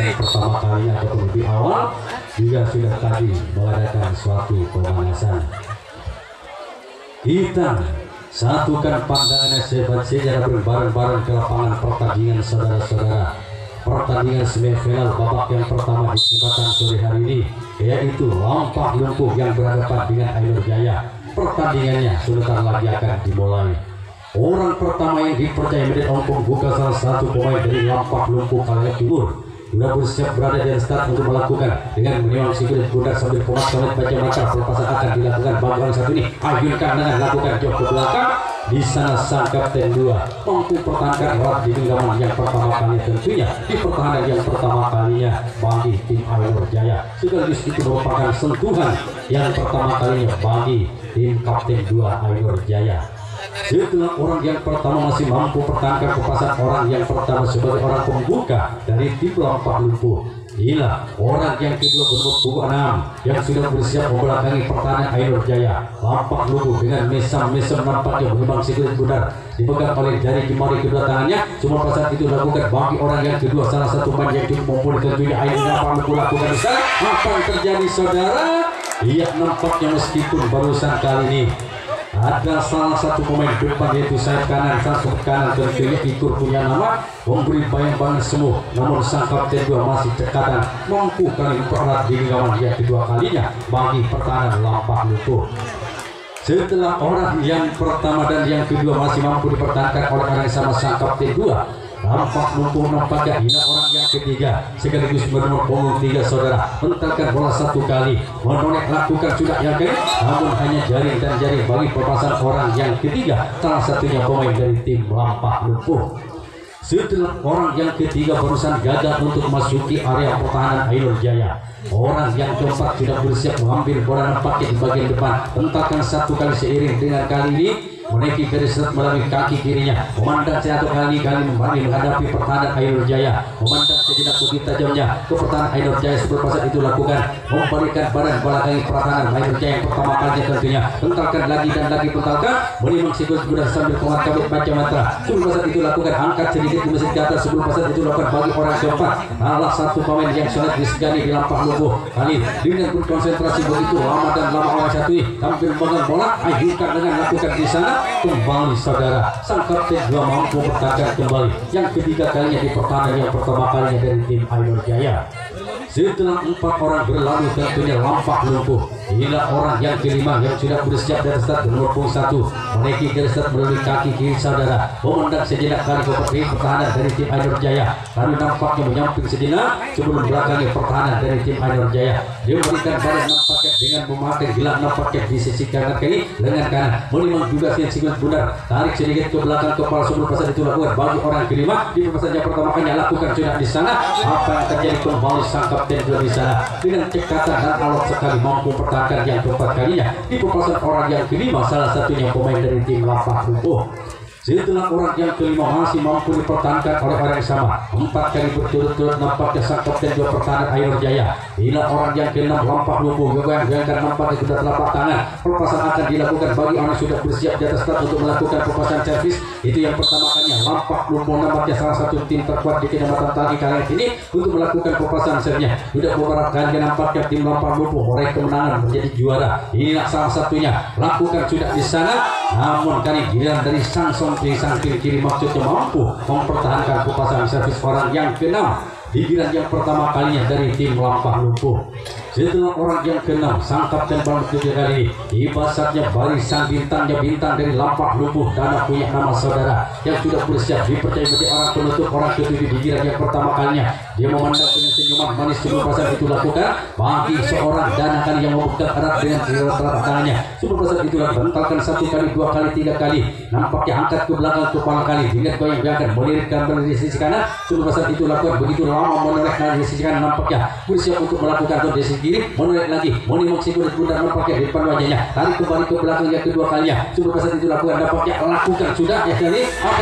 yang pertama kalinya ataupun lebih awal juga sudah tadi mengadakan suatu pemanasan. Kita satukan pandangannya secara berbareng-bareng ke lapangan pertandingan saudara-saudara. Pertandingan semifinal babak yang pertama di kesempatan sore hari ini, yaitu Lampak Lumpuh yang berhadapan dengan Ainur Jaya. Pertandingannya sebentar lagi akan dimulai. Orang pertama yang dipercaya menjadi ompong buka salah satu pemain dari Lampak Lumpuh Kalengan Timur sudah bersiap berada di start untuk melakukan dengan menyuang si kulit pundak sambil komat baca mata. Pelepasan akan dilakukan bagi orang satu ini. Ayunkan dengan lakukan jauh ke belakang. Di sana sang kapten 2 mampu pertahankan erat di genggaman yang pertama kalinya, tentunya di pertahanan yang pertama kalinya bagi tim Ainur Jaya. Sekaligus itu merupakan sentuhan yang pertama kalinya bagi tim kapten 2 Ainur Jaya. Setelah orang yang pertama masih mampu pertahankan kepasan orang yang pertama sebagai orang pembuka dari tim Lampak Lumpuh, inilah orang yang kedua bernomor punggung 6 yang sudah bersiap membelakangi pertahanan Ainur Jaya. Lampak Lumpuh dengan mesam-mesam nampaknya menimbang sikulit bundar dipegang oleh jari jemari kedua tangannya. Cuma pasal itu dilakukan bagi orang yang kedua, salah satu pemain yang cukup mumpuni tentunya Ainur Lampak Lumpuh lakukan di sana. Apa yang terjadi saudara? Iya, nampaknya meskipun barusan kali ini ada salah satu pemain depan yaitu sayap kanan, sayap kanan tentunya ikut punya nama memberi bayang-bayang semua, namun sang kapten 2 masih cekatan mampu kali mempererat di genggaman yang kedua kalinya bagi pertahanan Lampak Lumpuh. Setelah orang yang pertama dan yang kedua masih mampu dipertahankan oleh orang yang sama sang kapten 2, Lampak Lumpuh nampaknya hina orang yang ketiga sekaligus bernomor punggung 3 saudara mentalkan bola satu kali menolak lakukan sudah yakin, namun hanya jari dan jari bagi pelepasan orang yang ketiga, salah satunya pemain dari tim Lampak Lumpuh. Setelah orang yang ketiga barusan gagal untuk memasuki area pertahanan Ainur Jaya, orang yang keempat sudah bersiap mengambil bola nampaknya di bagian depan, hentakkan satu kali seiring dengan kali ini menaiki garis start melalui kaki kirinya, memandang satu kali menghadapi pertahanan Ainur Jaya, memandang sejenak bukit tajamnya ke pertahanan Ainur Jaya. Sebelum pasal itu lakukan memberikan badan belakangi pertahanan Ainur Jaya yang pertama kali tentunya, hentakkan lagi dan lagi pentalkan menimang siklus sudah sambil komat kabut baca mata. Sebelum pasal itu lakukan angkat sedikit di mesin ke atas. Sebelum pasal itu lakukan bagi orang keempat, salah satu pemain yang sangat disegani di Lampak Lumpuh kali dengan konsentrasi begitu lama dan lama orang satu ini tampil memegang bola, ayunkan dengan lakukan di sana. Kembali saudara, sang kapten 2 mampu bertahan kembali yang ketiga kalinya di pertahanan yang pertama kalinya dari tim Ainur Jaya. Setelah 4 orang berlalu tentunya Lampak Lumpuh, inilah orang yang kelima yang sudah bersiap dari start nomor punggung 1 menaiki garis start melalui kaki kiri saudara, memandang sejenak kali ke pertahanan dari tim Ainur Jaya, lalu nampaknya menyamping sejenak sebelum belakangi pertahanan dari tim Ainur Jaya. Dia memberikan badan nampaknya dengan memakai gelang nampaknya di sisi kanan kiri lengan kanan, menimang juga sikut bundar, tarik sedikit ke belakang kepala. Sebelum pasal itu lakukan bagi orang kelima di perpasan yang pertama kali lakukan sudah di sana. Apa yang terjadi kembali sang kapten 2 di sana dengan cekatan dan alot sekali mampu pertahankan yang keempat kalinya di perpasan orang yang kelima, salah satunya pemain dari tim Lampak Lumpuh. Setelah orang yang kelima masih mampu dipertahankan oleh orang yang sama 4 kali berturut-turut nampaknya sang kapten 2 pertahanan Ainur Jaya. Inilah orang yang ke-6 Lampak Lumpuh goyang-goyangkan nampaknya sudah telapak tangan. Pelepasan akan dilakukan bagi orang yang sudah bersiap di atas start untuk melakukan pelepasan servis. Itu yang pertama kalinya Lampak Lumpuh nampaknya salah satu tim terkuat di kecamatan Tali kali ini untuk melakukan pelepasan servisnya. Sudah beberapa kali nampaknya tim Lampak Lumpuh meraih kemenangan menjadi juara. Inilah salah satunya lakukan sudah di sana, namun kali giliran dari sang kiri maksudnya mampu mempertahankan pelepasan servis orang yang ke-6 di giliran yang pertama kalinya dari tim Lampak Lumpuh. Setelah orang yang ke-6 sang kapten baru ketiga kali ini tiba saatnya barisan bintang dari Lampak Lumpuh dan punya nama saudara yang sudah bersiap dipercaya menjadi orang penutup orang ketujuh di giliran yang pertama kalinya. Dia memandang dengan senyuman manis sebelum pasal itu lakukan bagi seorang dana kali yang membuka erat dengan telapak tangannya. Sebelum pasal itu bentalkan 1 kali 2 kali 3 kali, nampaknya angkat ke belakang kepala kali dengan goyang-goyangkan melirikkan dari sisi kanan. Sebelum pasal itu lakukan begitu lama menolak dari sisi kanan, nampaknya bersiap untuk melakukan dari sisi kiri, menolak lagi menimang sikulit bundar nampaknya di depan wajahnya, tarik kembali ke belakang yang kedua kalinya. Sebelum pasal itu lakukan nampaknya lakukan sudah ya kali apa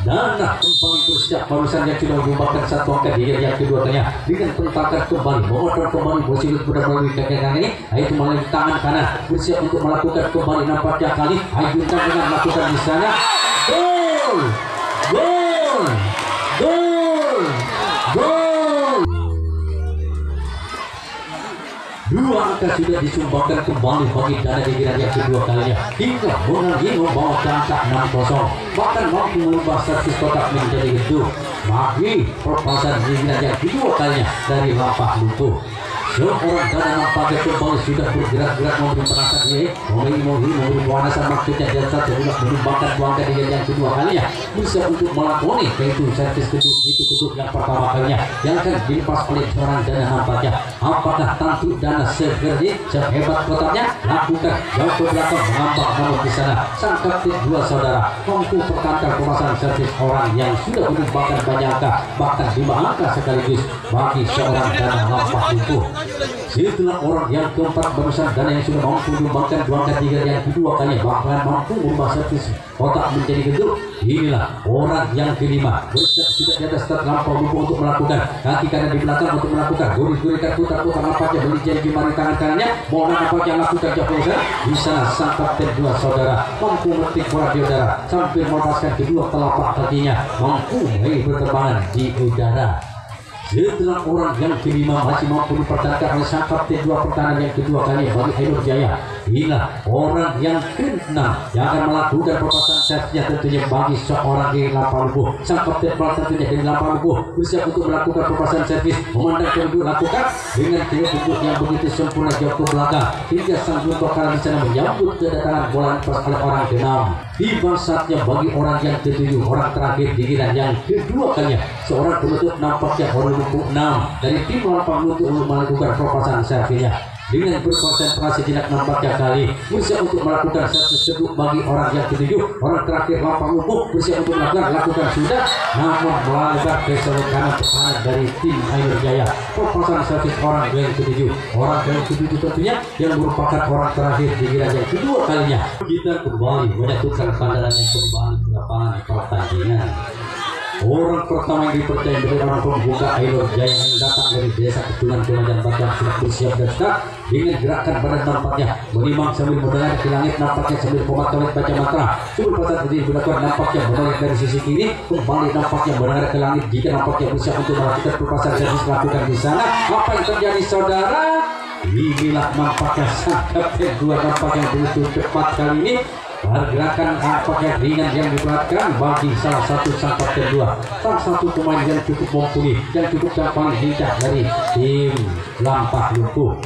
Dana kembali bersiap barusan yang sudah menyumbangkan satu angka di yang kedua kalinya dengan pentakan kembali memotong kembali posisi sudah melalui kaki kanan ini, itu melalui tangan kanan bersiap untuk melakukan kembali nampaknya kali Ayunkan dengan melakukan di sana gol gol gol gol. Dua angka sudah disumbangkan kembali bagi Dana di yang kedua kalinya hingga menanggi membawa angka 6-0 bahkan mampu merubah servis kotak menjadi gedung bagi perpasan di yang kedua kalinya dari lapak lumpuh. Seorang Dana nampaknya kembali sudah bergerak-gerak memberi perasaan ini memberi pemanasan maksudnya dan satu juga menyumbangkan angka di yang kedua kalinya bisa untuk melakoni yaitu servis kedua itu kedua yang pertama kalinya yang akan dilepas oleh seorang Dana nampaknya. Apakah tentu Dana seperti sehebat kotaknya lakukan jauh ke belakang mengambang namun di sana sang kapten dua saudara mampu perkantar pemasangan servis orang yang sudah menyumbangkan banyak angka bahkan 5 angka sekaligus bagi seorang Dana lapak lumpuh. Setelah orang yang keempat barusan Dana yang sudah mampu menyumbangkan 2 angka 3 yang kedua kali bahkan mampu merubah servis kotak menjadi gedung. Inilah orang yang kelima bersiap sudah di atas start lampau lumpuh untuk melakukan kaki kanan di belakang untuk melakukan guris-guriskan putar-putar nampaknya beli di mari tangan kanannya mohon nampaknya lakukan jauh di sana sang kapten dua saudara mampu memetik bola di udara sambil melepaskan kedua telapak kakinya mampu berterbangan di udara. Setelah orang yang kelima masih mampu dipertahankan oleh sang kapten dua pertahanan yang kedua kali bagi Ainur Jaya. Inilah orang yang keenam yang akan melakukan perpasangan servisnya tentunya bagi seorang di lapangan lumpuh. Sang kapten bola tentunya dari lapangan lumpuh bersiap untuk melakukan perpasangan servis memandang kedua lakukan dengan kedua yang begitu sempurna jauh ke belakang hingga sang dua pertahanan di sana menyambut kedatangan bola lepas oleh orang keenam. Tiba saatnya bagi orang yang ketujuh orang terakhir di giliran yang kedua kalinya seorang penutup nampaknya orang 6 dari tim lapangan untuk melakukan perpasangan servisnya dengan berkonsentrasi tidak nampaknya kali bersiap untuk melakukan servis tersebut bagi orang yang ketujuh orang terakhir lapangan lumpuh bersiap untuk lakukan sudah namun melanggar ke sebelah kanan pertahanan dari tim Ainur Jaya. Perpasangan servis orang yang ketujuh tentunya yang merupakan orang terakhir di giliran yang kedua kalinya. Kita kembali menyatukan pandangan yang kembali ke lapangan pertandingan. Orang pertama yang dipercaya menjadi orang pembuka Ainur Jaya yang datang dari desa Ketulan Kemajan Batang sudah bersiap dan start dengan gerakan badan nampaknya menimang sambil mendengar ke langit nampaknya sambil pematolet baca mantra sebelum pasang berdiri berlakuan nampaknya menoleh dari sisi kiri kembali nampaknya mendengar ke langit jika nampaknya bersiap untuk melakukan perpasangan servis lakukan di sana. Apa yang terjadi saudara? Inilah nampaknya sang kapten dua nampaknya begitu cepat kali ini. Pergerakan nampaknya ringan yang diperhatikan bagi salah satu sang kapten dua, salah satu pemain yang cukup mumpuni, yang cukup paling lincah dari tim Lampah Lumpuh.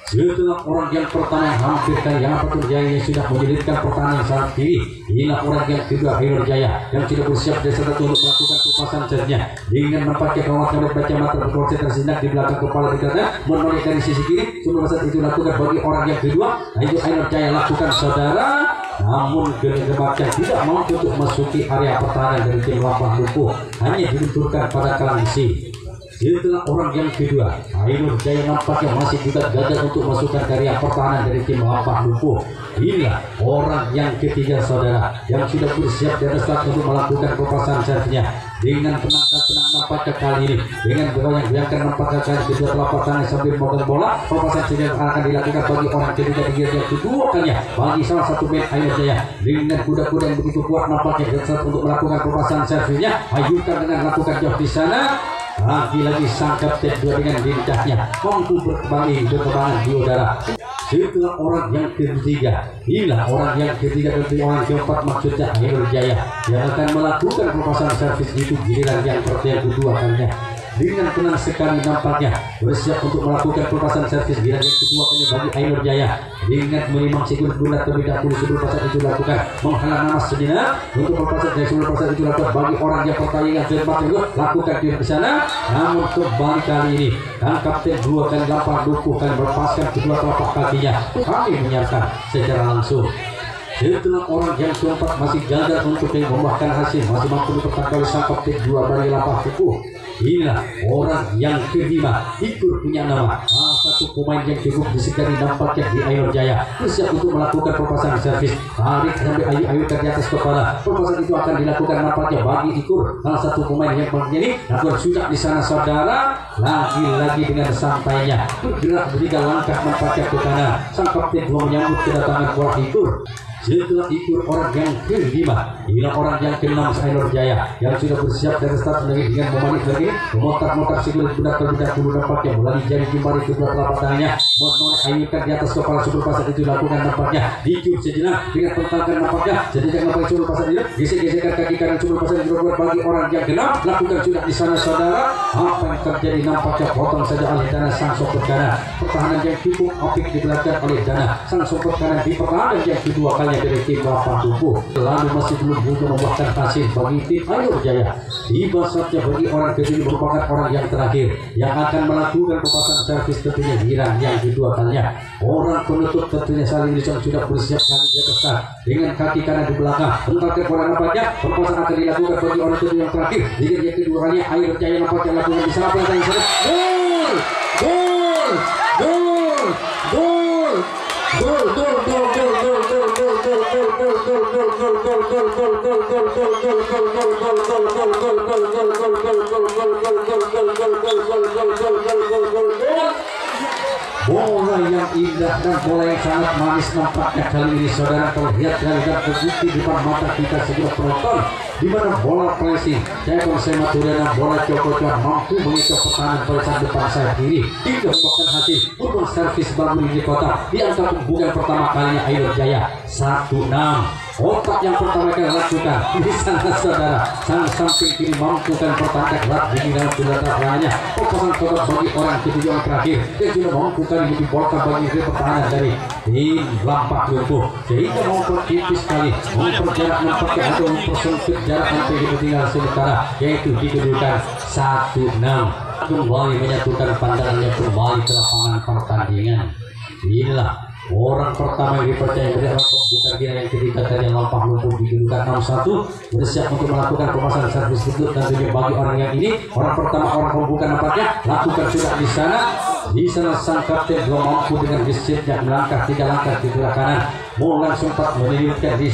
Setelah orang yang pertama yang hampir yang Fatur Jaya yang sudah menyulitkan pertahanan saat kiri, inilah orang yang kedua Ainur Jaya yang sudah bersiap desa untuk melakukan perpasangan servisnya dengan nampaknya kawasan baca mata berkonsentrasi di belakang kepala dikatakan menoleh dari sisi kiri sebelum saat itu lakukan bagi orang yang kedua itu Ainur Jaya lakukan saudara. Namun gerbaknya tidak mampu untuk masuki area pertahanan dari tim Lampah Lumpuh hanya dibenturkan pada kalang besi. Setelah orang yang kedua Ainur Jaya nampaknya masih juga gagal untuk masukkan area pertahanan dari tim Lampah Lumpuh. Inilah orang yang ketiga saudara yang sudah bersiap di atas untuk melakukan perpasangan servisnya dengan tenang nampaknya kali ini dengan goyang-goyangkan nampaknya kali kedua telapak tangan sambil memegang bola. Perpasangan servis akan dilakukan bagi orang ketiga di giliran yang kedua kalinya bagi salah satu pemain Ainur Jaya dengan kuda-kuda yang begitu kuat nampaknya dan saat untuk melakukan perpasangan servisnya Ayunkan dengan lakukan jauh di sana. Lagi-lagi sang kapten dua dengan lincahnya mampu berkembangan di udara. Setelah orang yang ketiga, inilah orang yang ketiga dan orang keempat maksudnya Ainur Jaya yang akan melakukan perpasangan servis itu giliran yang kedua kalinya. Dengan tenang sekali nampaknya bersiap untuk melakukan perpasangan servis giliran yang kedua kali bagi Ainur Jaya dengan menimang sekunde bulat terlebih dahulu sebelum perpasangan itu dilakukan menghalang namas sejenak untuk perpasangan dari sebelum perpasangan itu dilakukan bagi orang yang pertandingan keempat itu lakukan di sana. Namun kembali kali ini kan kapten dua kali Lampah Lumpuh kan melepaskan kedua telapak kakinya kami menyerahkan secara langsung. Setelah orang yang keempat masih gagal untuk membuahkan hasil masih mampu dipertahankan oleh sang kapten dua dari Lampah Lumpuh. Inilah orang yang kelima ikut punya nama satu pemain yang cukup disegani nampaknya di Ainur Jaya bersiap untuk melakukan perpasangan servis. Tarik sampai Ayu ke atas kepala. Perpasangan itu akan dilakukan nampaknya bagi Ikur, salah satu pemain yang begini. Namun sudah di sana saudara, lagi-lagi dengan santainya bergerak 3 langkah nampaknya ke kanan. Sang kapten dua menyambut kedatangan bola Ikur. Setelah Ikur orang yang kelima, inilah orang yang ke-6 Ainur Jaya yang sudah bersiap dari start lagi dengan memalik lagi memotak-motak sikul budak terbudak dulu nampaknya melalui jari jemari kedua telapak tangannya menoleh ayunkan di atas kepala. Super pasar itu dilakukan nampaknya dicium sejenak dengan tentangkan nampaknya sejak nampaknya super pasar itu gesek-gesekan kaki kanan super pasar itu buat bagi orang yang ke-6 lakukan sudah di sana saudara. Apa yang terjadi nampaknya potong saja oleh Dana sang sopir kanan. Pertahanan yang cukup apik digelarkan oleh Dana sang sopir kanan di pertahanan yang kedua kali dari tim Lapan Tubuh. Lalu masih belum juga membuahkan hasil bagi tim Ainur Jaya. Tiba saatnya bagi orang kedua merupakan orang yang terakhir yang akan melakukan perpasangan servis tentunya Giran yang kedua kalinya. Orang penutup tentunya Salim Rizal sudah bersiap kali di atas dengan kaki kanan di belakang. Bentar bola nampaknya perpasangan akan dilakukan bagi orang kedua yang terakhir. Giran yang kedua kalinya Ainur Jaya nampaknya lakukan di sana. Bola yang indah dan bola yang sangat manis nampaknya kali ini saudara. Kalau lihat dari terbukti di depan mata kita sebuah penonton di mana bola pressing Jaya Maturana bola cokot-cokot mampu mengecoh pertahanan barisan depan sayap kiri hingga membuahkan hasil untuk servis baru di kotak di angka pembukaan pertama kalinya Ainur Jaya 1-6. Otak yang pertama kali lakukan di sana saudara, sang samping kiri mampukan pertahanan berat di dalam sudah terlalu perpasangan kotak bagi orang kedua yang terakhir dan juga mampukan lebih bola bagi pertahanan dari tim Lampak Lumpuh sehingga mempertipis sekali memperjarak nampaknya atau mempersempit jarak sampai di ketinggalan sementara yaitu dikedudukan 1-6. Kembali menyatukan pandangannya kembali ke lapangan pertandingan. Inilah orang pertama yang dipercaya menjadi pembuka Giran yang ketiga dari Lampah Lumpuh dikedudukan 6-1 bersiap untuk melakukan pemasangan servis bentuk dan juga bagi orang yang ini orang pertama orang pembuka nampaknya lakukan sudah di sana. Di sana sang kapten belum mampu dengan gesitnya melangkah 3 langkah ke sebelah kanan. Mulan sempat menyelipkan di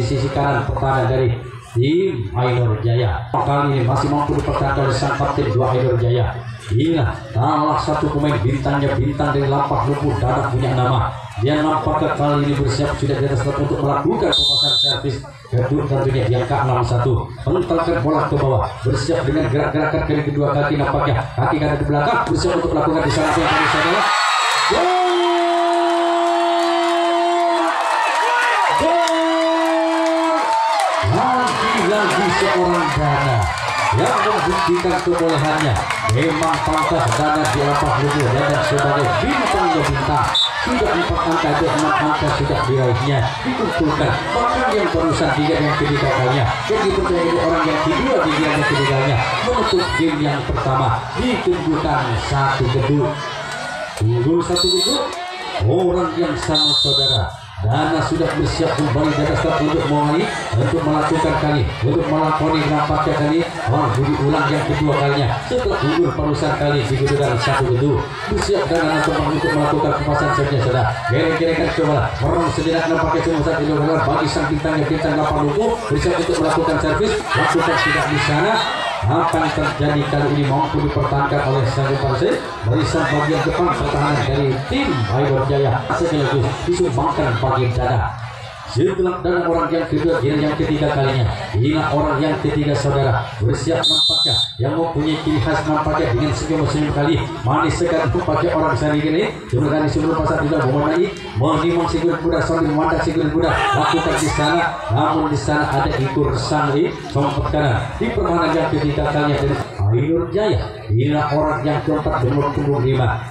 sisi kanan pertahanan dari tim Ainur Jaya. Kali ini masih mampu dipertahankan oleh sang kapten 2 Ainur Jaya. Inilah salah satu pemain bintangnya, bintang dari Lampah Lumpuh Dadak punya nama. Dia nampaknya kali ini bersiap sudah di atas untuk melakukan pemasangan servis kedua tentunya di angka 6-1. Mengentalkan bola ke bawah bersiap dengan gerak-gerakan kali kedua kaki nampaknya kaki kanan di belakang bersiap untuk melakukan di sana yang tadi saudara. Lagi seorang Dana yang membuktikan kebolehannya. Memang pantas Dana di Lampah Lumpuh dan sebagai bintangnya bintang sudah 4 angka dan 6 angka sudah diraihnya dikumpulkan bahkan yang barusan dia yang ketiga kalinya yang dipercaya orang yang kedua di yang ketiganya menutup game yang pertama dikumpulkan 1-2 unggul 1-2 orang yang sama saudara. Dana sudah bersiap kembali dari start untuk melakukan kali untuk melakoni nampaknya kali budi ulang yang kedua kalinya setelah unggul barusan kali dikedudukan 1-2 bersiap Dana untuk melakukan pemasangan saja sudah gereng-gerengkan coba merong sejenak nampaknya cuma saat dilakukan bagi sang bintang Lampah Lumpuh bersiap untuk melakukan servis lakukan tidak di sana. Apa yang terjadi kali ini mampu dipertahankan oleh Salim Parsi barisan bagian depan pertahanan dari tim Ainur Jaya sekaligus disumbangkan bagi Dana. Setelah Dana orang yang kedua yang ketiga kalinya inilah orang yang ketiga saudara bersiap nampaknya yang mempunyai ciri khas nampaknya dengan senyum kali manis sekali pakai orang sendiri ini sebenarnya sebelum pasar tidak memenai menimang sigur kuda sambil memandang sigur kuda lakukan di sana namun di sana ada Ikur Sangri sompet kanan di pertahanan yang ketiga kalinya dari Ainur Jaya. Inilah orang yang keempat nomor 25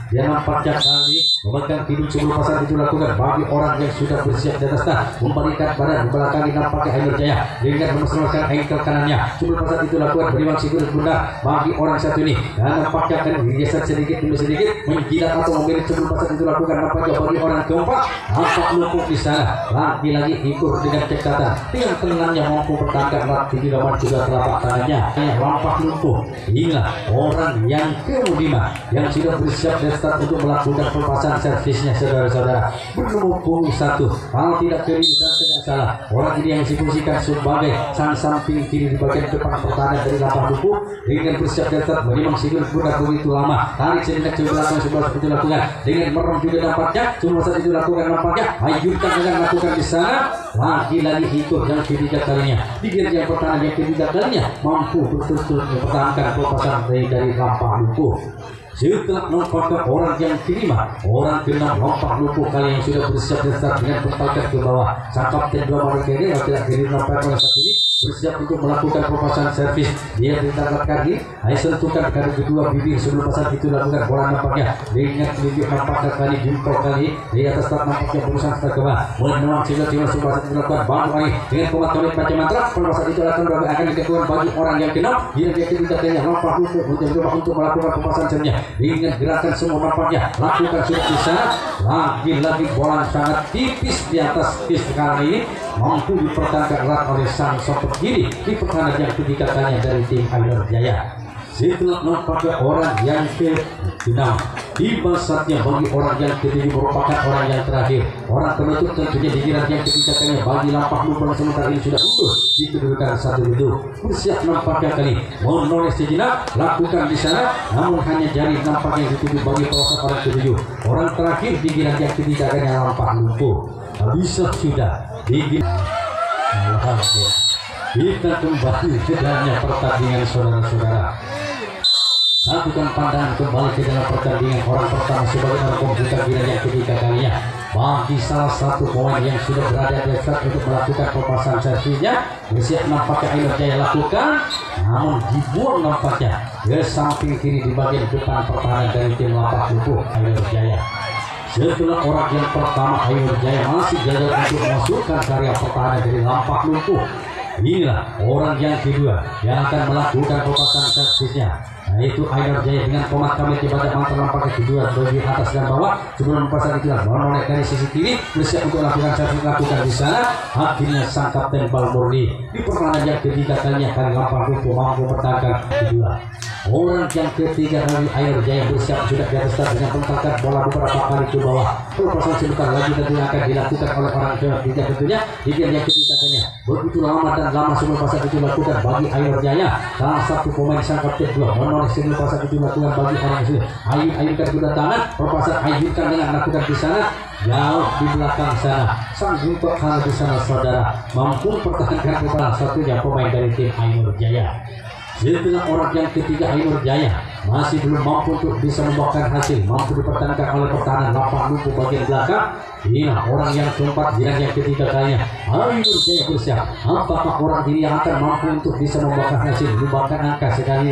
dia nampaknya kali memegang hidung sebelum pasang itu lakukan bagi orang yang sudah bersiap di atas membalikan badan membelakangi nampaknya Ainur Jaya dengan memesankan ankle kanannya sebelum pasang itu lakukan berimbang sigur bunda bagi orang satu ini dan nampaknya akan digeser sedikit demi sedikit menjilat atau memilih sebelum pasang itu lakukan nampaknya bagi orang keempat nampak lumpuh di sana lagi-lagi ikut dengan cekatan dengan tenangnya mampu pertahankan lagi di lawan juga telapak tangannya nampak lumpuh hingga orang yang kelima yang sudah bersiap dan start untuk melakukan pelepasan servisnya saudara-saudara bernomor punggung 1 kalau tidak keliru dan tidak salah orang ini yang difungsikan sebagai sang samping kiri di bagian depan pertahanan dari lapangan lumpuh dengan bersiap dan start memang sigur sudah begitu lama tarik sejenak ke belakang sebuah seperti lakukan dengan merem juga nampaknya semua saat itu lakukan nampaknya ayunkan dengan lakukan di sana lagi-lagi ikut yang ketiga kalinya di yang pertahanan yang ketiga kalinya mampu betul-betul mempertahankan pelepasan dari lapangan lumpuh. Setelah nampaknya orang yang kelima, orang keenam lompat lumpuh kali yang sudah bersiap dan start dengan bertangkap ke bawah. Sang kapten dua mereka ini yang tidak kiri nampaknya oleh saat ini bersiap untuk melakukan pelepasan servis. Dia ditangkap kaki, hanya sentuhkan kali kedua bibir sebelum pasang itu lakukan bola nampaknya dengan bibir nampaknya kali jempol kali di atas start nampaknya berusaha start ke bawah. Menang sehingga sebelum pasang itu lakukan baru kali dengan pematonik macam mantra. Pelepasan itu akan dilakukan bagi orang yang keenam. Dia tidak kayaknya lompat lumpuh untuk melakukan pelepasan servisnya. Dengan gerakan semua nampaknya lakukan sudah bisa lagi-lagi bola sangat tipis di atas pis kali ini mampu dipertahankan erat oleh sang sopir kiri di pertahanan yang ketiga kalinya dari tim Ainur Jaya. Setelah nampaknya orang yang ke-6 tiba saatnya bagi orang yang ke-7 merupakan orang yang terakhir orang penutup tentunya di giliran yang ketiga kalinya bagi lapak lumpuh sementara ini sudah unggul di kedudukan satu itu bersiap nampaknya kali menoleh sejenak lakukan di sana namun hanya jari nampaknya yang dituju bagi pelosok orang ke-7 orang terakhir di giliran yang ketiga kalinya lapak lumpuh bisa sudah di kita kembali ke dalamnya pertandingan saudara-saudara. Satukan pandangan kembali ke dalam pertandingan orang pertama sebagai orang komputer giliran yang ketiga kalinya bagi salah satu pemain yang sudah berada di start untuk melakukan pelepasan servisnya bersiap nampaknya Ainur Jaya lakukan namun dibuang nampaknya ke samping kiri di bagian depan pertahanan dari tim lapak lumpuh Ainur Jaya. Setelah orang yang pertama Ainur Jaya masih gagal untuk memasukkan karya pertahanan dari lapak lumpuh, inilah orang yang kedua yang akan melakukan pelepasan servisnya yaitu Ainur Jaya dengan komat kami di bagian mantel nampaknya kedua bagi atas dan bawah sebelum melepaskan itu menoleh dari sisi kiri bersiap untuk melakukan servis lakukan di sana akhirnya sang kapten Balmurni di pertahanan yang ketiga kalinya kali lampang lumpuh mampu bertahan kedua. Orang yang ketiga kali Ainur Jaya bersiap sudah di atas dengan mengangkat bola beberapa kali ke bawah. Pelepasan sebentar lagi tentunya akan dilakukan oleh orang ketiga tentunya di yang ketiga kalinya begitu lama dan lama sebelum pasang itu dilakukan bagi Ainur Jaya salah satu pemain sang kapten dua menoleh sebelum pasang itu dilakukan bagi orang itu ayunkan kedua tangan pelepasan ayunkan dengan lakukan di sana jauh di belakang sana sang jumpa hal di sana saudara mampu pertahankan salah satunya pemain dari tim Ainur Jaya. Setelah orang yang ketiga Ainur Jaya masih belum mampu untuk bisa membawakan hasil mampu dipertahankan oleh pertahanan lapak lumpuh bagian belakang inilah orang yang keempat yang ketiga kalinya Ainur Jaya bersiap apakah orang ini yang akan mampu untuk bisa membawakan hasil membawakan angka sekali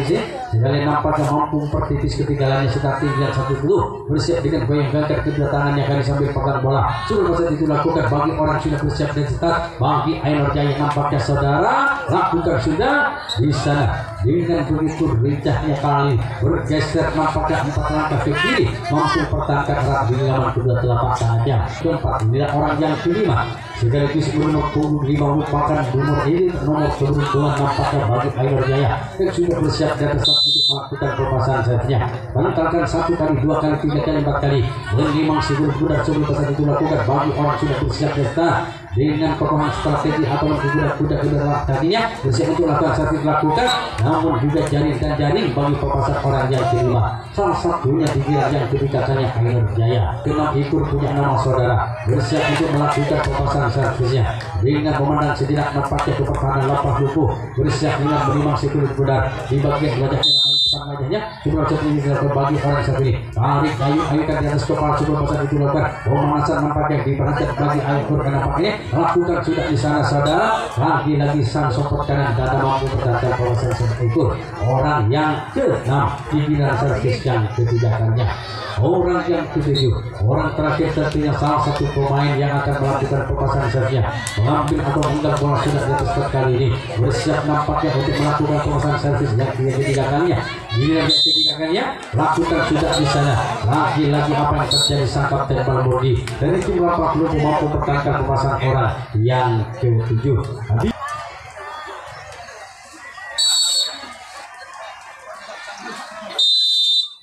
nampaknya mampu mempertipis ketinggalannya setelah tinggal 1-10 bersiap dengan goyang gangkat kedua tangannya kali sambil pegang bola sebelum masa itu lakukan bagi orang sudah bersiap dan start bagi Ainur Jaya nampaknya saudara lakukan sudah di sana dengan begitu lincahnya kali bergeser nampaknya 4 langkah ke kiri mampu pertahankan erat di laman kedua telapak tangannya. Keempat inilah orang yang kelima sekaligus menurut punggung 5 merupakan nomor ini nomor keberuntungan nampaknya bagi Ainur Jaya yang sudah bersiap di atas untuk melakukan pelepasan servisnya menangkalkan 1 kali 2 kali 3 kali 4 kali menimang sigur kuda sebelum pasang itu lakukan bagi orang sudah bersiap di atas dengan kokohan strategi atau kuda-kuda tadinya bersiap untuk melakukan servis lakukan namun juga jaring dan jaring bagi pelepasan orang yang kelima salah satunya di giliran yang ketiga kalinya Ainur Jaya keenam ikut punya nama saudara bersiap untuk melakukan pelepasan servisnya dengan memandang sejenak nampaknya ke pertahanan lapak lumpuh bersiap dengan menimang sikur kuda di bagian wajahnya wajahnya cuma satu ini dilakukan bagi orang satu ini tarik ayukan di atas kepala sebelum pasang itu lakukan pemanasan nampaknya diperhatikan bagi Ainur karena nampaknya lakukan sudah di sana saudara lagi-lagi sang sopot kanan dada mampu bertahan pelepasan ekor orang yang ke-6 di giliran servis yang ketidakannya. Orang yang ke-7, orang terakhir tentunya salah satu pemain yang akan melakukan pelepasan servisnya, mengambil atau mengangkat bola sudah di atas kali ini, bersiap nampaknya untuk melakukan pelepasan servis yang ketidakannya. Giliran yang ketidakannya lakukan sudah di sana. Lagi-lagi apa yang terjadi sang kapten Balmurdi dari tim lapak belum mampu pertahankan pelepasan orang yang ke-7.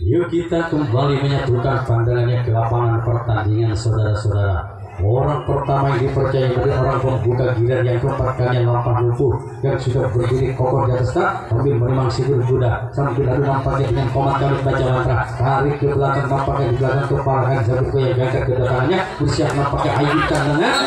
Yuk kita kembali menyatukan pandangannya ke lapangan pertandingan, saudara-saudara. Orang pertama yang dipercaya dari orang pembuka giliran yang keempat kalinya Lampah Lumpuh yang sudah berdiri kokoh di atas tak sambil menimang sigur kuda sambil lalu nampaknya dengan komat kami baca mantra tarik ke belakang, nampaknya di belakang kepala kan Zabutko yang gagak ke belakangnya bersiap nampaknya ayukan dengan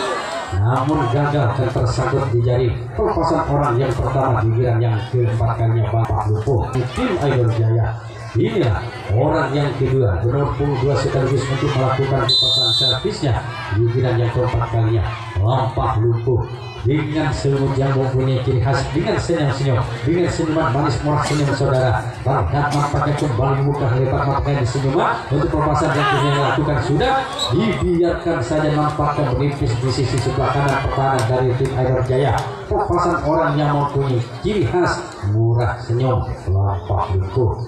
namun gagal dan tersangkut di jari. Pelepasan orang yang pertama di giliran yang keempat kalinya Lampah Lumpuh di tim Idol Jaya. Inilah orang yang kedua bernomor 22 sekaligus untuk melakukan pelepasan servisnya di giliran yang keempat kalinya Lampah Lumpuh dengan selimut yang mempunyai ciri khas, dengan senyum-senyum, dengan senyuman manis morak senyum saudara. Terlihat nampaknya kembali muka lebar nampaknya di senyuman untuk pelepasan yang kedua dilakukan sudah dibiarkan saja nampaknya menipis di sisi sebelah kanan pertahanan dari tim Idol Jaya. Pelepasan orang yang mempunyai ciri khas murah senyum Lampah Lumpuh.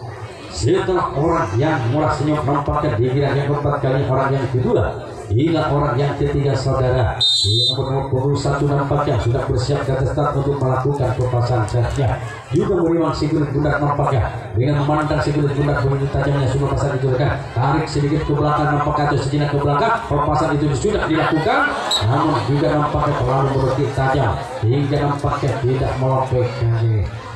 Setelah orang yang murah senyum nampaknya di giliran yang keempat kali orang yang kedua, hingga orang yang ketiga saudara di nomor 21 nampaknya sudah bersiap di atas start untuk melakukan pelepasan servisnya, juga menimang sikulit pundak nampaknya dengan memandang sikulit pundak begitu tajamnya sudah pelepasan dilakukan. Tarik sedikit ke belakang nampaknya atau sejenak ke belakang, pelepasan itu sudah dilakukan, namun juga nampaknya terlalu berhenti tajam hingga nampaknya tidak melopekkan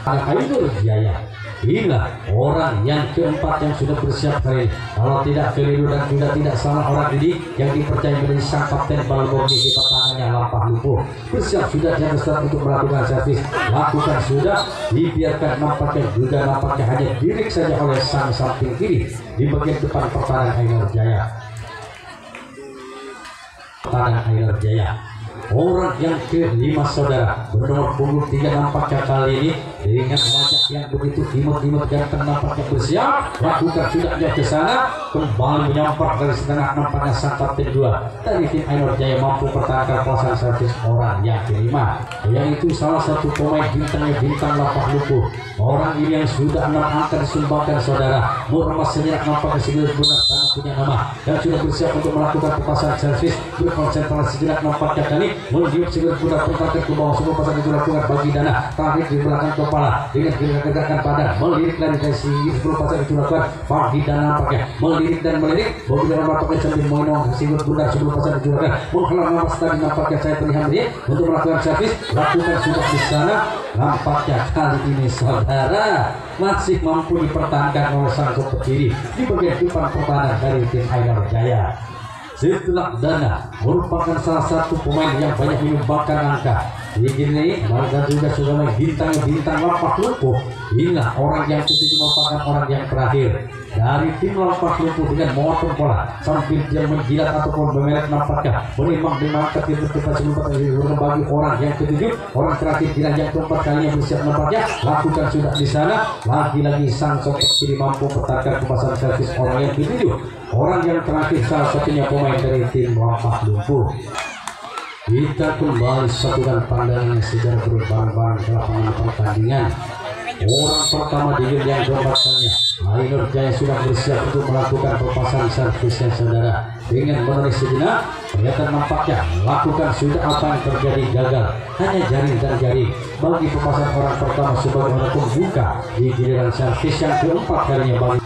anak Idol Jaya. Inilah orang yang keempat yang sudah bersiap kali ini. Kalau tidak keliru dan juga tidak salah, orang ini yang dipercaya menjadi sang kapten Balmurdi di pertahanannya Lampah Lumpuh bersiap sudah di atas untuk melakukan servis. Lakukan sudah, dibiarkan nampaknya juga nampaknya hanya dirik saja oleh sang samping kiri di bagian depan pertahanan Idol Jaya. Pertahanan Idol Jaya. Orang yang kelima saudara bernomor punggung 3 nampaknya kali ini dengan wajah yang begitu imut-imut ganteng nampaknya bersiap lakukan sudah jauh ke sana, kembali menyampar dari setengah nampaknya sang kapten 2 dari tim Idol Jaya mampu pertahankan pelepasan servis orang yang kelima, yaitu salah satu pemain bintangnya bintang Lampah Lumpuh. Orang ini yang sudah 6 angka disumbangkan saudara, meremas sejenak nampaknya sigulit benar karena punya nama dan sudah bersiap untuk melakukan pelepasan servis, berkonsentrasi sejenak nampaknya kali mendiuk sigulit benar pertahankan ke bawah, semua pasangan itu lakukan bagi dana tarik di belakang kepala dengan gerakan badan melirik lari dari sini, sebelum pasangan itu lakukan bagi dana nampaknya melirik dan melirik beberapa nampaknya sambil mengenong sigulit benar sebelum pasangan itu lakukan menghalang nafas tadi nampaknya saya terlihat dia untuk melakukan servis, lakukan sudah di sana. Nampaknya kali ini saudara masih mampu dipertahankan oleh sang kiri di bagian depan pertahanan dari tim Idol Jaya. Setelah Dana merupakan salah satu pemain yang banyak menyumbangkan angka di gini, mereka juga sudah main bintang Lampah Lumpuh. Inilah orang yang ketujuh merupakan orang yang terakhir dari tim Lampah Lumpuh dengan memotong bola sambil dia menjilat ataupun memelet nampaknya menimang ke depan sebelum bagi orang yang ketujuh, orang terakhir giliran yang keempat kalinya bersiap nampaknya lakukan sudah di sana. Lagi-lagi sang sosok kiri mampu pertahankan pelepasan servis orang yang ketujuh, orang yang terakhir salah satunya pemain dari tim Lampah Lumpuh. Kita kembali satukan pandangan secara berbareng-bareng ke lapangan pertandingan. Orang pertama di game yang keempat kalinya Idol Jaya sudah bersiap untuk melakukan pelepasan servisnya saudara. Dengan menarik sejenak, kelihatan nampaknya lakukan sudah apa yang terjadi gagal, hanya jaring dan jari bagi pelepasan orang pertama sebagai orang pembuka di giliran servis yang keempat kalinya bagi.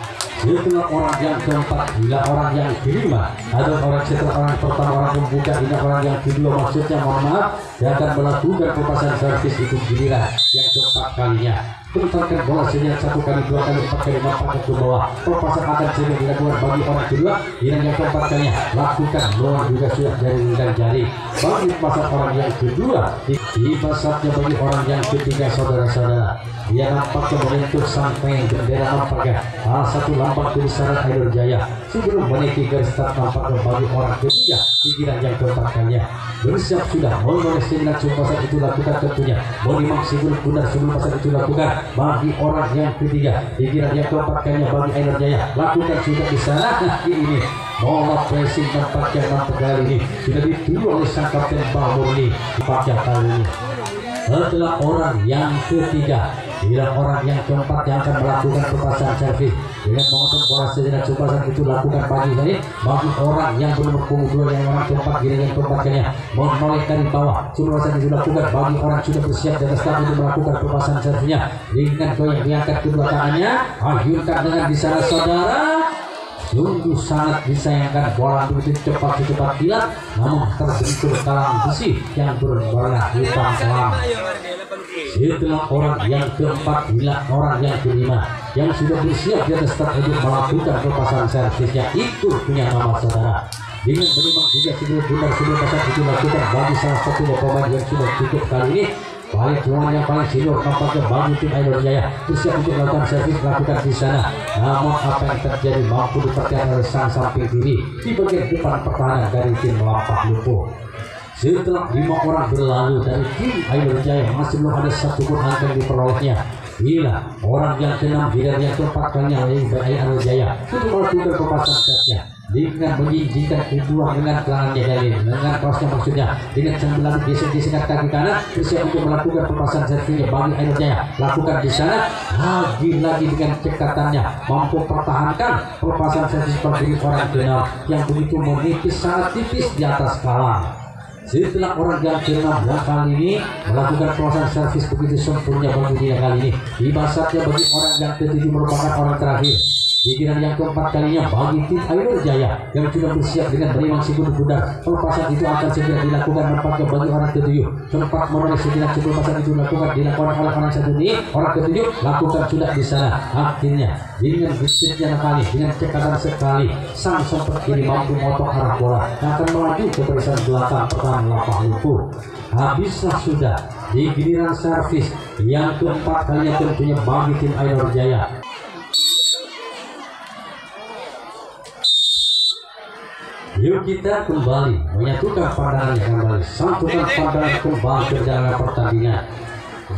Setelah orang yang keempat, bila orang yang kelima, ada orang setelah orang pertama orang pembuka, hingga orang yang kedua maksudnya mohon maaf, dia akan melakukan pelepasan servis itu giliran yang keempat kalinya. Bentarkan bola sejenak 1 kali 2 kali 4 kali 4 kali ke bawah. Pelepasan akan segera dilakukan bagi orang kedua, yang keempat kalinya lakukan bola juga sudah dari dan jari bagi pelepasan orang yang kedua. Tiba saatnya bagi orang yang ketiga saudara-saudara, dia nampaknya menyentuh sampai bendera nampaknya salah satu lambang kebesaran Idol Jaya sebelum menaiki garis start nampaknya bagi orang ketiga di giliran yang keempat kalinya bersiap sudah menulis sejenak sebelum pasang itu lakukan tentunya menimang sigulit benar sebelum pasang itu lakukan bagi orang yang ketiga. Di giliran yang keempat kalinya bagi Ainur Jaya, lakukan sudah di sana. Ini bola pressing nampaknya nampak kali ini sudah dituju oleh sang kapten Bahmurni. Nampaknya kali ini setelah orang yang ketiga, bila orang yang keempat yang akan melakukan perpasangan servis dengan memotong bola sejenak sepasan itu lakukan bagi orang yang bernomor punggung 2 yang orang keempat giliran keempat kalinya menoleh dari bawah sepasan itu lakukan bagi orang sudah bersiap di atas start untuk melakukan perpasangan servisnya dengan goyang diangkat kedua tangannya, akhirkan dengan di sana saudara. Sungguh sangat disayangkan bola begitu cepat kilat, namun terbentur talang besi yang berwarna hitam kelam. Setelah orang yang keempat, bila orang yang kelima yang sudah bersiap di atas start untuk melakukan perpasangan servisnya ikut punya nama saudara. Dengan menimang juga sebelum pasang itu lakukan bagi salah satu pemain yang sudah cukup kali ini. Balik tuan yang paling senior nampaknya bagi tim Ainur Jaya bersiap untuk melakukan servis lakukan di sana. Namun apa yang terjadi mampu diperhatikan oleh sang samping kiri di bagian depan pertahanan dari tim Lampah Lumpuh. Setelah 5 orang berlalu dari tim Ainur Jaya masih belum ada satu pun angka yang diperolehnya. Bila orang yang ke-6 giliran yang keempat kalinya oleh Ainur Jaya untuk melakukan perpasangan servisnya dengan menginjingkan kedua dengan tangannya dari dengan crossnya maksudnya dengan sambil gesek-gesek kaki kanan bersiap untuk melakukan perpasangan servisnya bagi Ainur Jaya lakukan di sana lagi-lagi dengan cekatannya mampu pertahankan perpasangan servis bagi orang ke-6 yang begitu menipis sangat tipis di atas kalang. Setelah orang yang ke-6 yang kali ini melakukan perpasangan servis begitu sempurna bagi dia kali ini tiba saatnya bagi orang yang ke-7 merupakan orang terakhir. Di giliran yang keempat kalinya bagi tim Ainur Jaya yang sudah bersiap dengan berimang sigur budar. Perpasangan itu akan segera dilakukan nampaknya bagi orang ke-7 sempat menoleh sejenak sebelum perpasangan itu dilakukan oleh orang satu ini. Orang ke-7 lakukan sudah di sana. Akhirnya dengan bisnisnya kali dengan cekatan sekali sang sempat kiri mampu motok arah bola yang akan melaju ke barisan belakang pertahanan Lampah Lumpuh. Habislah sudah di giliran servis yang keempat kalinya tentunya bagi tim Ainur Jaya. Yuk kita kembali menyatukan pandangan kembali, satukan pandangan kembali perjalanan pertandingan.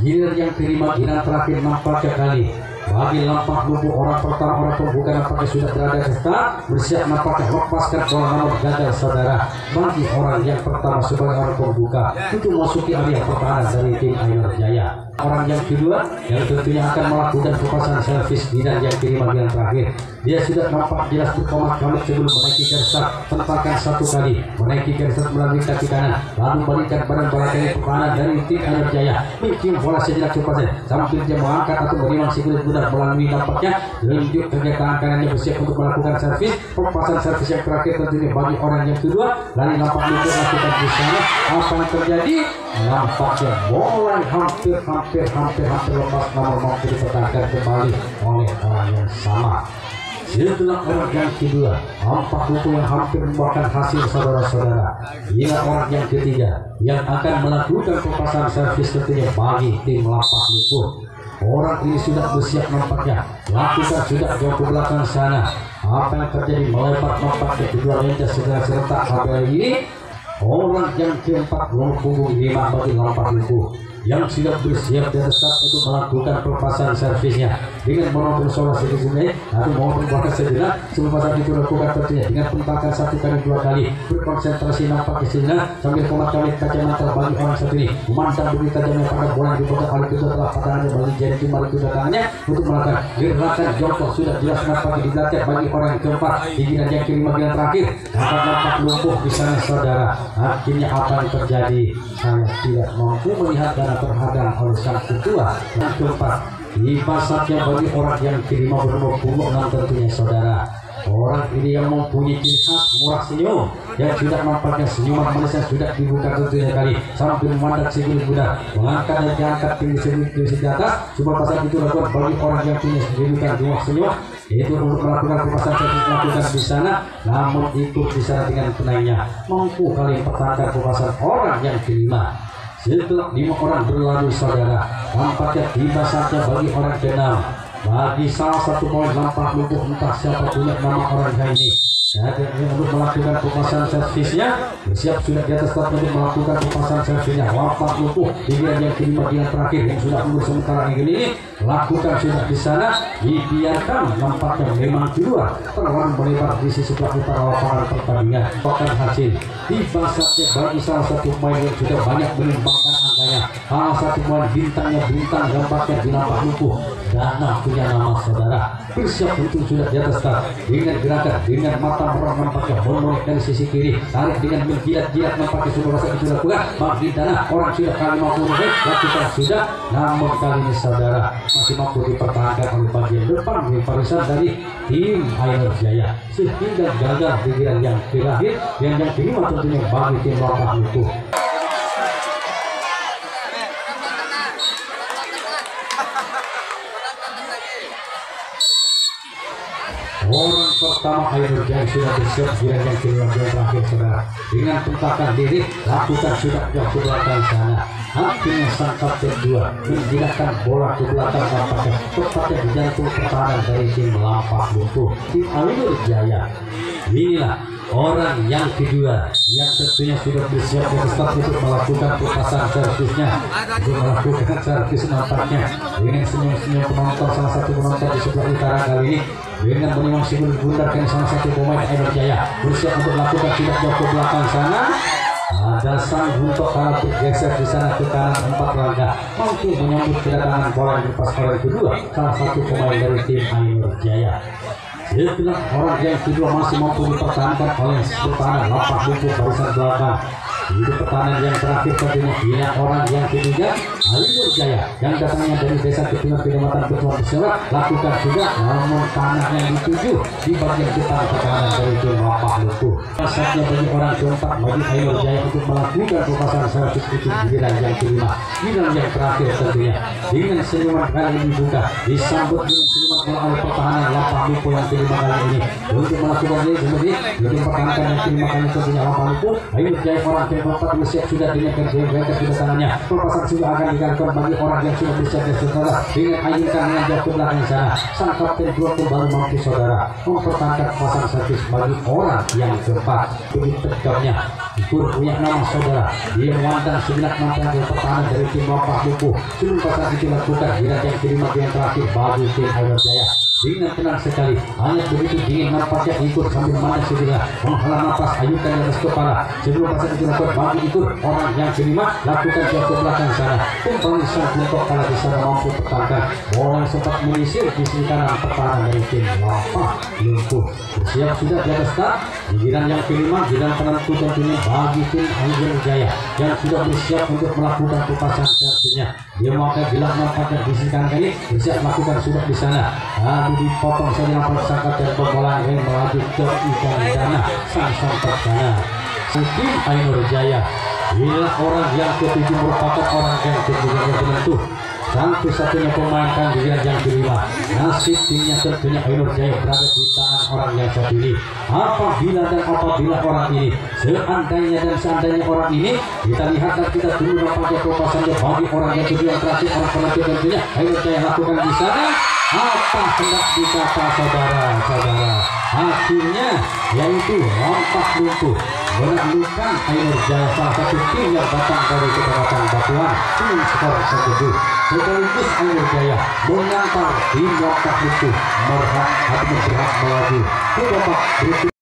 Giliran yang kelima, giliran terakhir nampaknya kali bagi Lampah Lumpuh orang pertama orang pembuka nampaknya sudah berada di start bersiap nampaknya lepaskan bola namun gagal saudara bagi orang yang pertama sebagai orang pembuka itu masuki area pertahanan dari tim Ainur Jaya. Orang yang kedua yang tentunya akan melakukan perpasangan servis di dan yang kelima yang terakhir dia sudah nampak jelas berkomat kamit sebelum menaiki garis tempatkan satu kali menaiki garis melalui kaki kanan lalu balikan badan bola dari pertahanan dari tim Ainur Jaya mencium bola sejenak cepat sambil dia mengangkat atau menimang si kulit budak melalui nampaknya lanjut kegiatan kanannya bersiap untuk melakukan servis perpasangan servis yang terakhir tentunya bagi orang yang kedua lalu nampak itu lakukan di sana. Apa yang terjadi nampaknya bola hampir lepas namun mampu dipertahankan kembali oleh orang yang sama. Setelah orang yang kedua Lampah Lumpuh yang hampir membuahkan hasil saudara-saudara, bila orang yang ketiga yang akan melakukan perpasangan servis tentunya bagi tim Lampah Lumpuh. Orang ini sudah bersiap nampaknya lakukan sudah jauh ke belakang sana. Apa yang terjadi melebar nampaknya kedua lenca segera serentak sampai ini. Orang yang keempat nomor punggung 5 bagi Lampah Lumpuh yang sudah bersiap di atas untuk melakukan perpasangan servisnya dengan menonton soal sedikit atau mau membuatkan sejenak sebelum pasang itu lakukan tentunya dengan pempakan 1 kali 2 kali berkonsentrasi nampak di sejenak sambil komat kali kacamata bagi orang satu ini memandang begitu tajamnya pada bola yang dibuat oleh kedua telah padangannya bagi jari jemari kedua tangannya untuk melakukan gerakan jongkok sudah jelas nampak di belakang bagi orang yang keempat di giliran yang kelima giliran terakhir akan Lampah Lumpuh di sana saudara. Akhirnya apa yang terjadi saya tidak mampu melihat dan terhadang oleh sang ketua yang keempat. Tiba saatnya bagi orang yang kelima bernomor punggung 6 tentunya saudara. Orang ini yang mempunyai ciri khas murah senyum yang sudah nampaknya senyuman manis yang sudah dibuka tentunya kali sambil memandang si kulit budak mengangkat dan diangkat tinggi sedikit di atas supaya pasang itu lakukan bagi orang yang punya sedemikian jumlah senyum itu untuk melakukan perpasangan servis melakukan di sana namun ikut di sana dengan penaiknya mampu kali pertahankan perpasangan orang yang kelima. Setelah 5 orang berlalu saudara nampaknya tiba saatnya bagi orang ke-6 bagi salah satu pemain Lampah Lumpuh entah siapa punya nama orang ini Saat ini untuk melakukan pemasangan servisnya, bersiap sudah di atas start untuk melakukan pemasangan servisnya. Wafat lumpuh di yang kelima yang terakhir yang sudah mundur sementara ini lakukan sudah di sana, dibiarkan nampaknya memang keluar terlalu melebar di sisi sebelah utara lapangan pertandingan. Bahkan hasil di basatnya bagi salah satu pemain yang sudah banyak menyumbangkan angkanya, salah satu pemain bintangnya bintang gambarnya di nampak lumpuh Dana punya nama saudara. Bersiap untuk sudah di atas start dengan gerakan dengan mata orang nampaknya menolok dari sisi kiri, tarik dengan menjilat-jilat nampaknya sudah rasa itu dilakukan. Bagi Dana orang sudah kali mampu lakukan sudah, namun kali ini saudara masih mampu dipertahankan oleh bagian depan di barisan dari tim Air Jaya sehingga gagal di giliran yang terakhir yang kelima tentunya bagi tim Lapah itu. Orang pertama Air Jaya sudah bersiap giliran yang kelima yang terakhir saudara dengan tentakan diri lakukan sudah jauh ke belakang sana. Akhirnya sang kapten dua menjinakkan bola ke belakang nampaknya tepatnya di jantung pertahanan dari tim Lapah Lumpuh tim Air Jaya. Inilah orang yang kedua yang tentunya sudah bersiap di start untuk melakukan pemasangan servisnya, untuk melakukan servis nampaknya dengan senyum-senyum penonton. Salah satu penonton di sebelah utara kali ini dengan menimang simbol bundarkan salah satu pemain Air Jaya bersiap untuk melakukan tidak jauh ke belakang sana. Ada sang Guntok kalah bergeser di sana ke kanan 4 langkah mampu menyambut kedatangan bola yang dilepas oleh kedua salah satu pemain dari tim Air Jaya. Setelah orang yang kedua masih mampu dipertahankan oleh pertahanan Lapah Lumpuh barisan belakang. Di pertahanan yang terakhir tentunya bila orang yang ketiga Air Jaya yang datangnya dari desa Kecamatan Kecamatan Betuan Bersela lakukan sudah, namun tanah yang dituju di bagian depan pertahanan dari tim Lapah Lumpuh. Saatnya bagi orang keempat bagi Air Jaya untuk melakukan pemasangan servis itu di giliran yang kelima, giliran yang terakhir tentunya dengan senyuman kali ini dibuka disambut dengan senyuman oleh pertahanan Lapah Lumpuh yang kelima kali ini untuk melakukan ini seperti untuk pertahanan yang kelima kali tentunya Lapah Lumpuh. Air Jaya orang keempat bersiap sudah dengan mereka sudah tangannya pelepasan sudah akan dilakukan bagi orang yang sudah bersiap dan saudara dengan ayunkan yang jauh ke belakang sana. Sang kapten dua kembali mampu saudara mempertahankan pasang servis bagi orang yang keempat. Begitu tegaknya punya nama saudara dia memandang sejenak mantan dari pertahanan dari tim Lapah Lumpuh sebelum pasang itu dilakukan giliran yang kelima yang terakhir bagi tim Air Jaya dengan tenang sekali, hanya begitu dingin nampaknya ikut sambil mana segera menghela nafas ayunkan di atas kepala sebelum pasang itu dilakukan bagi ikut orang yang kelima lakukan jauh ke belakang sana. Kembali sang Guntok kalah di sana mampu pertahankan bola yang sempat menyisir di sisi kanan pertahanan dari tim Lapah Lumpuh. Bersiap sudah di atas start giliran yang kelima giliran penentu tentunya bagi tim Air Jaya yang sudah bersiap untuk melakukan pemasangan servisnya. Dia memakai gelang nampaknya di sisi kanan kali bersiap melakukan sudah di sana. Dipotong saja nampak sangkat dan bola yang melaju ke ikan Dana sang pertahanan tim Air Jaya. Inilah orang yang ketujuh merupakan orang yang ketujuh yang penentu satu-satunya pemain kandidat yang kelima. Nasib timnya tentunya Air Jaya berada di tangan orang yang satu ini. Apabila orang ini seandainya orang ini kita lihat dan kita tunggu nampaknya pelepasannya bagi orang yang kedua yang terakhir orang penentu tentunya Air Jaya lakukan di sana. Apa hendak dikata saudara-saudara, akhirnya yaitu Lapah Lumpuh menaklukkan Air Jaya salah satu tim yang datang dari Kecamatan Batuan dengan skor 1-7. Sekaligus Air Jaya mengantar tim Lapah Lumpuh berhak melaju ke babak berikutnya.